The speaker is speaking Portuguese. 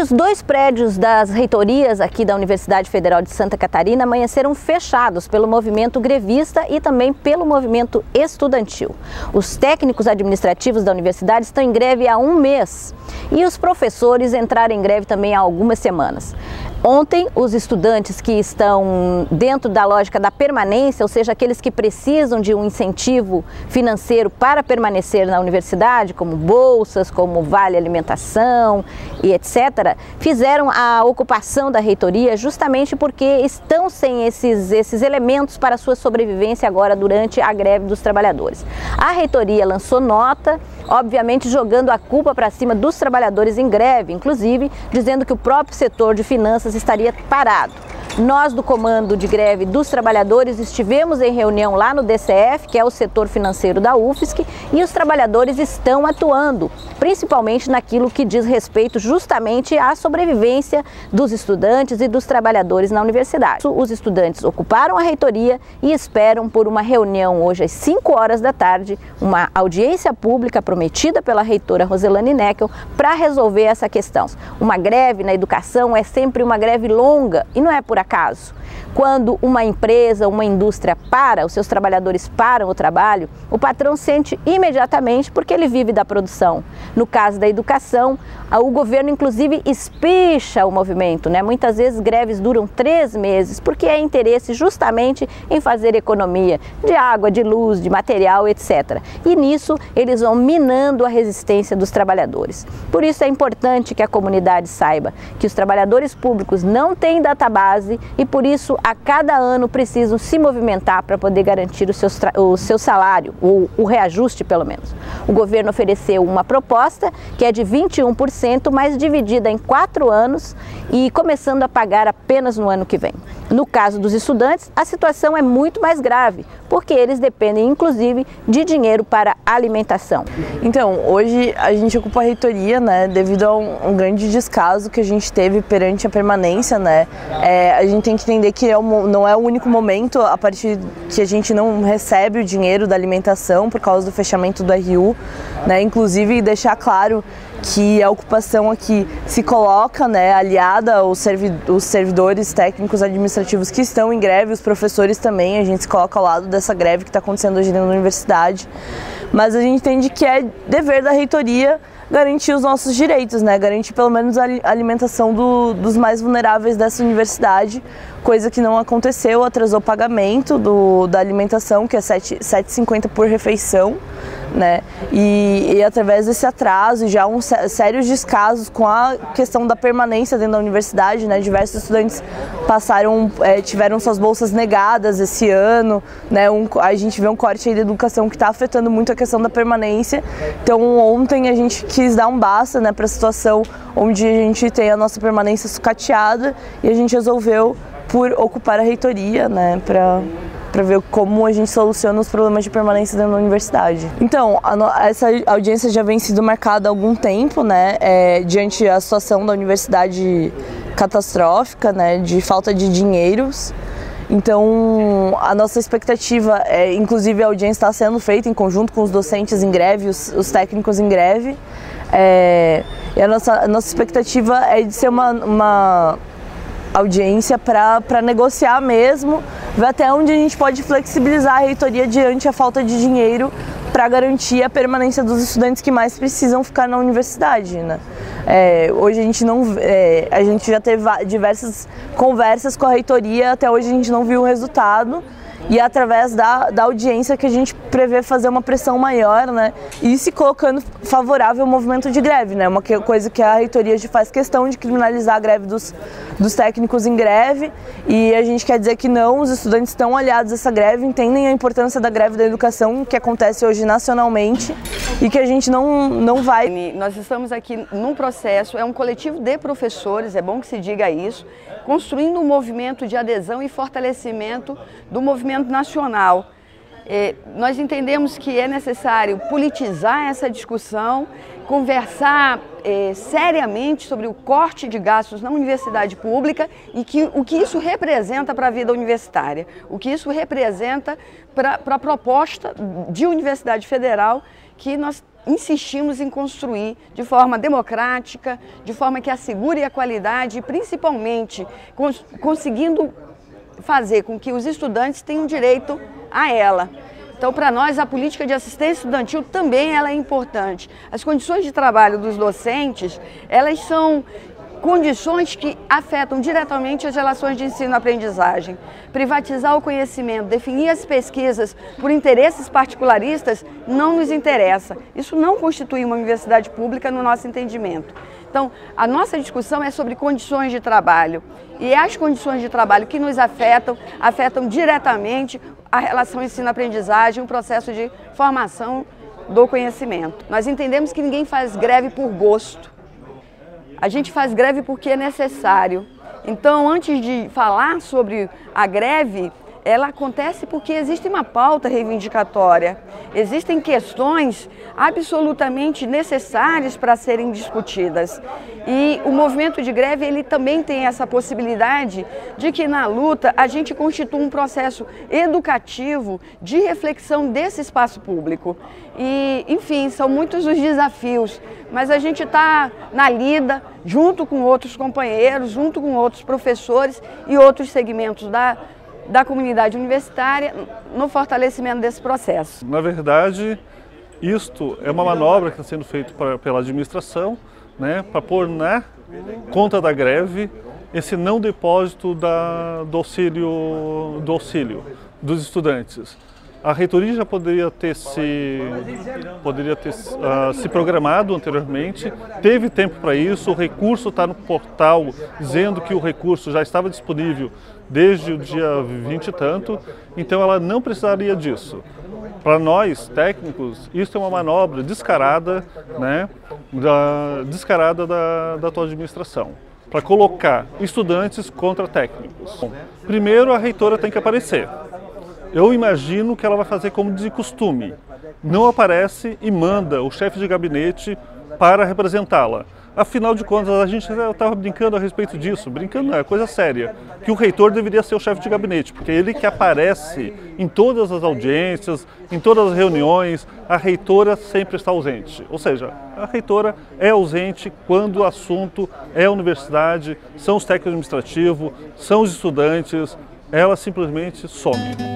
os dois prédios das reitorias aqui da Universidade Federal de Santa Catarina amanheceram fechados pelo movimento grevista e também pelo movimento estudantil. Os técnicos administrativos da universidade estão em greve há um mês e os professores entraram em greve também há algumas semanas. Ontem, os estudantes que estão dentro da lógica da permanência, ou seja, aqueles que precisam de um incentivo financeiro para permanecer na universidade, como bolsas, como vale alimentação e etc., fizeram a ocupação da reitoria justamente porque estão sem esses elementos para a sua sobrevivência agora durante a greve dos trabalhadores. A reitoria lançou nota, obviamente jogando a culpa para cima dos trabalhadores em greve, inclusive dizendo que o próprio setor de finanças estaria parado. Nós do Comando de Greve dos Trabalhadores estivemos em reunião lá no DCF, que é o setor financeiro da UFSC, e os trabalhadores estão atuando, principalmente naquilo que diz respeito justamente à sobrevivência dos estudantes e dos trabalhadores na universidade. Os estudantes ocuparam a reitoria e esperam por uma reunião hoje às 5 horas da tarde, uma audiência pública prometida pela reitora Roselane Neckel para resolver essa questão. Uma greve na educação é sempre uma greve longa e não é por acaso. Quando uma empresa, uma indústria para, os seus trabalhadores param o trabalho, o patrão sente imediatamente porque ele vive da produção. No caso da educação, o governo inclusive espicha o movimento, né? Muitas vezes greves duram 3 meses porque é interesse justamente em fazer economia de água, de luz, de material, etc. E nisso eles vão minando a resistência dos trabalhadores. Por isso é importante que a comunidade saiba que os trabalhadores públicos não têm database e por isso a cada ano precisam se movimentar para poder garantir o seu salário, ou o reajuste pelo menos. O governo ofereceu uma proposta que é de 21%, mas dividida em 4 anos e começando a pagar apenas no ano que vem. No caso dos estudantes, a situação é muito mais grave, porque eles dependem inclusive de dinheiro para alimentação. Então, hoje a gente ocupa a reitoria, né, devido a um grande descaso que a gente teve perante a permanência, né. A gente tem que entender que não é o único momento a partir que a gente não recebe o dinheiro da alimentação por causa do fechamento do RU, né, inclusive deixar claro que a ocupação aqui se coloca, né, aliada aos servidores técnicos administrativos que estão em greve, os professores também, a gente se coloca ao lado dessa greve que está acontecendo hoje dentro da universidade, mas a gente entende que é dever da reitoria garantir os nossos direitos, né, garantir pelo menos a alimentação dos mais vulneráveis dessa universidade, coisa que não aconteceu, atrasou o pagamento da alimentação, que é R$ 7,50 por refeição, né? E através desse atraso e já sérios descasos com a questão da permanência dentro da universidade, né? Diversos estudantes tiveram suas bolsas negadas esse ano, né? A gente vê um corte aí da educação que está afetando muito a questão da permanência. Então ontem a gente quis dar um basta, né, para a situação onde a gente tem a nossa permanência sucateada e a gente resolveu por ocupar a reitoria, né, para ver como a gente soluciona os problemas de permanência dentro da universidade. Então, essa audiência já vem sido marcada há algum tempo, né, diante da situação da universidade catastrófica, né, de falta de dinheiros. Então, a nossa expectativa inclusive a audiência está sendo feita em conjunto com os docentes em greve, os técnicos em greve, e a nossa expectativa é de ser uma audiência para negociar mesmo, ver até onde a gente pode flexibilizar a reitoria diante a falta de dinheiro para garantir a permanência dos estudantes que mais precisam ficar na universidade, né? Hoje a gente já teve diversas conversas com a reitoria, até hoje a gente não viu o resultado. E é através da audiência que a gente prevê fazer uma pressão maior, né, e se colocando favorável ao movimento de greve, né, uma coisa que a reitoria faz questão de criminalizar a greve dos técnicos em greve, e a gente quer dizer que não, os estudantes estão aliados a essa greve, entendem a importância da greve da educação que acontece hoje nacionalmente e que a gente não vai. Nós estamos aqui num processo, é um coletivo de professores, é bom que se diga isso, construindo um movimento de adesão e fortalecimento do movimento nacional. Nós entendemos que é necessário politizar essa discussão, conversar seriamente sobre o corte de gastos na universidade pública e o que isso representa para a vida universitária, o que isso representa para a proposta de Universidade Federal que nós insistimos em construir de forma democrática, de forma que assegure a qualidade e principalmente conseguindo fazer com que os estudantes tenham direito a ela. Então, para nós, a política de assistência estudantil também ela é importante. As condições de trabalho dos docentes, elas são condições que afetam diretamente as relações de ensino-aprendizagem. Privatizar o conhecimento, definir as pesquisas por interesses particularistas não nos interessa. Isso não constitui uma universidade pública no nosso entendimento. Então, a nossa discussão é sobre condições de trabalho. E as condições de trabalho que nos afetam diretamente a relação ensino-aprendizagem, o processo de formação do conhecimento. Nós entendemos que ninguém faz greve por gosto. A gente faz greve porque é necessário. Então, antes de falar sobre a greve, ela acontece porque existe uma pauta reivindicatória. Existem questões absolutamente necessárias para serem discutidas. E o movimento de greve, ele também tem essa possibilidade de que na luta a gente constitua um processo educativo de reflexão desse espaço público. E, enfim, são muitos os desafios, mas a gente está na lida, junto com outros companheiros, junto com outros professores e outros segmentos da comunidade universitária no fortalecimento desse processo. Na verdade, isto é uma manobra que está sendo feita pela administração, né, para pôr na conta da greve esse não depósito do auxílio dos estudantes. A reitoria já poderia ter se programado anteriormente, teve tempo para isso, o recurso está no portal dizendo que o recurso já estava disponível desde o dia 20 e tanto, então ela não precisaria disso. Para nós, técnicos, isso é uma manobra descarada, né, da atual administração, para colocar estudantes contra técnicos. Bom, primeiro, a reitora tem que aparecer. Eu imagino que ela vai fazer como de costume. Não aparece e manda o chefe de gabinete para representá-la. Afinal de contas, a gente estava brincando a respeito disso. Brincando não, é coisa séria. Que o reitor deveria ser o chefe de gabinete, porque é ele que aparece em todas as audiências, em todas as reuniões. A reitora sempre está ausente. Ou seja, a reitora é ausente quando o assunto é a universidade, são os técnicos administrativos, são os estudantes. Ela simplesmente some.